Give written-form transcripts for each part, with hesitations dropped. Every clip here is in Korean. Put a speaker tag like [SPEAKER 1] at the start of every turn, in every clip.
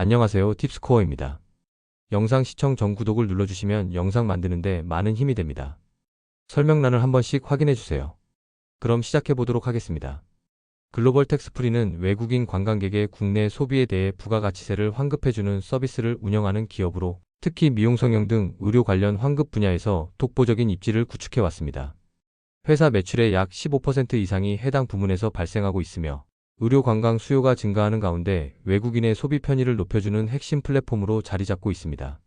[SPEAKER 1] 안녕하세요. 팁스코어입니다. 영상 시청 전 구독을 눌러주시면 영상 만드는데 많은 힘이 됩니다. 설명란을 한 번씩 확인해주세요. 그럼 시작해보도록 하겠습니다. 글로벌 텍스프리는 외국인 관광객의 국내 소비에 대해 부가가치세를 환급해주는 서비스를 운영하는 기업으로 특히 미용 성형 등 의료 관련 환급 분야에서 독보적인 입지를 구축해왔습니다. 회사 매출의 약 15% 이상이 해당 부문에서 발생하고 있으며 의료 관광 수요가 증가하는 가운데 외국인의 소비 편의를 높여주는 핵심 플랫폼으로 자리 잡고 있습니다.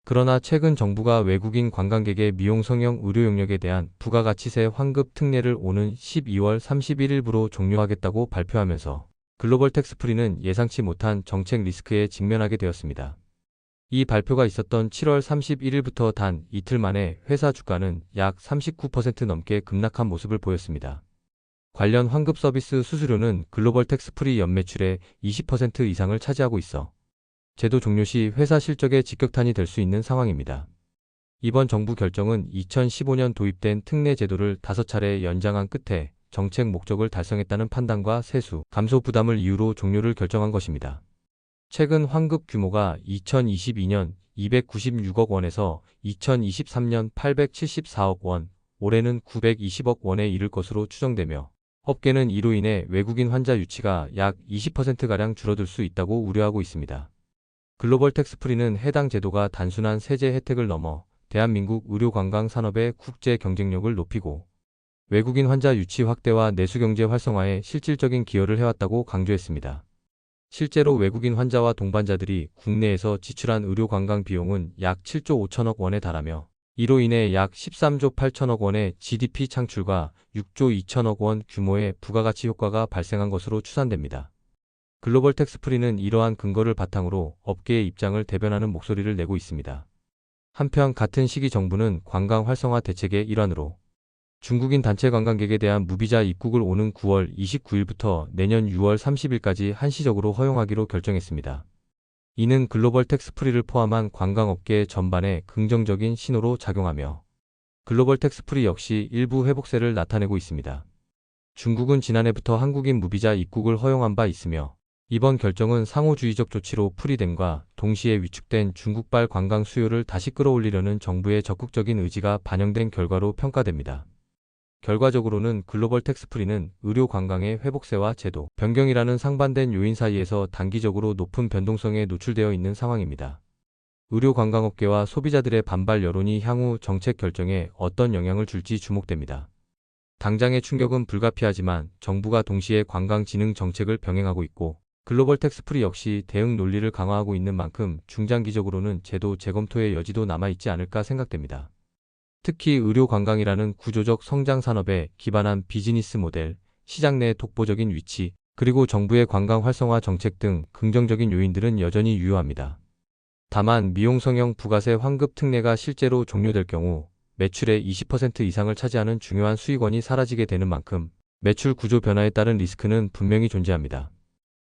[SPEAKER 1] 그러나 최근 정부가 외국인 관광객의 미용 성형 의료 영역에 대한 부가가치세 환급 특례를 오는 12월 31일부로 종료하겠다고 발표하면서 글로벌 텍스프리는 예상치 못한 정책 리스크에 직면하게 되었습니다. 이 발표가 있었던 7월 31일부터 단 이틀 만에 회사 주가는 약 39% 넘게 급락한 모습을 보였습니다. 관련 환급 서비스 수수료는 글로벌 텍스프리 연매출의 20% 이상을 차지하고 있어 제도 종료 시 회사 실적에 직격탄이 될 수 있는 상황입니다. 이번 정부 결정은 2015년 도입된 특례 제도를 5차례 연장한 끝에 정책 목적을 달성했다는 판단과 세수, 감소 부담을 이유로 종료를 결정한 것입니다. 최근 환급 규모가 2022년 296억 원에서 2023년 874억 원, 올해는 920억 원에 이를 것으로 추정되며 업계는 이로 인해 외국인 환자 유치가 약 20%가량 줄어들 수 있다고 우려하고 있습니다. 글로벌 텍스프리는 해당 제도가 단순한 세제 혜택을 넘어 대한민국 의료관광 산업의 국제 경쟁력을 높이고 외국인 환자 유치 확대와 내수경제 활성화에 실질적인 기여를 해왔다고 강조했습니다. 실제로 외국인 환자와 동반자들이 국내에서 지출한 의료관광 비용은 약 7조 5천억 원에 달하며 이로 인해 약 13조 8천억 원의 GDP 창출과 6조 2천억 원 규모의 부가가치 효과가 발생한 것으로 추산됩니다. 글로벌 텍스프리는 이러한 근거를 바탕으로 업계의 입장을 대변하는 목소리를 내고 있습니다. 한편 같은 시기 정부는 관광 활성화 대책의 일환으로 중국인 단체 관광객에 대한 무비자 입국을 오는 9월 29일부터 내년 6월 30일까지 한시적으로 허용하기로 결정했습니다. 이는 글로벌 텍스프리를 포함한 관광업계 전반에 긍정적인 신호로 작용하며 글로벌 텍스프리 역시 일부 회복세를 나타내고 있습니다. 중국은 지난해부터 한국인 무비자 입국을 허용한 바 있으며 이번 결정은 상호주의적 조치로 풀이됨과 동시에 위축된 중국발 관광 수요를 다시 끌어올리려는 정부의 적극적인 의지가 반영된 결과로 평가됩니다. 결과적으로는 글로벌 텍스프리는 의료 관광의 회복세와 제도 변경이라는 상반된 요인 사이에서 단기적으로 높은 변동성에 노출되어 있는 상황입니다. 의료 관광업계와 소비자들의 반발 여론이 향후 정책 결정에 어떤 영향을 줄지 주목됩니다. 당장의 충격은 불가피하지만 정부가 동시에 관광진흥 정책을 병행하고 있고 글로벌 텍스프리 역시 대응 논리를 강화하고 있는 만큼 중장기적으로는 제도 재검토의 여지도 남아있지 않을까 생각됩니다. 특히 의료 관광이라는 구조적 성장 산업에 기반한 비즈니스 모델, 시장 내 독보적인 위치, 그리고 정부의 관광 활성화 정책 등 긍정적인 요인들은 여전히 유효합니다. 다만 미용 성형 부가세 환급 특례가 실제로 종료될 경우 매출의 20% 이상을 차지하는 중요한 수익원이 사라지게 되는 만큼 매출 구조 변화에 따른 리스크는 분명히 존재합니다.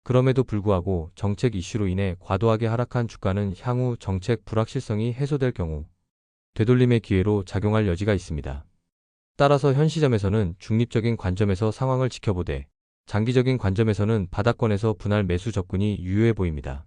[SPEAKER 1] 그럼에도 불구하고 정책 이슈로 인해 과도하게 하락한 주가는 향후 정책 불확실성이 해소될 경우 되돌림의 기회로 작용할 여지가 있습니다. 따라서 현 시점에서는 중립적인 관점에서 상황을 지켜보되 장기적인 관점에서는 바닥권에서 분할 매수 접근이 유효해 보입니다.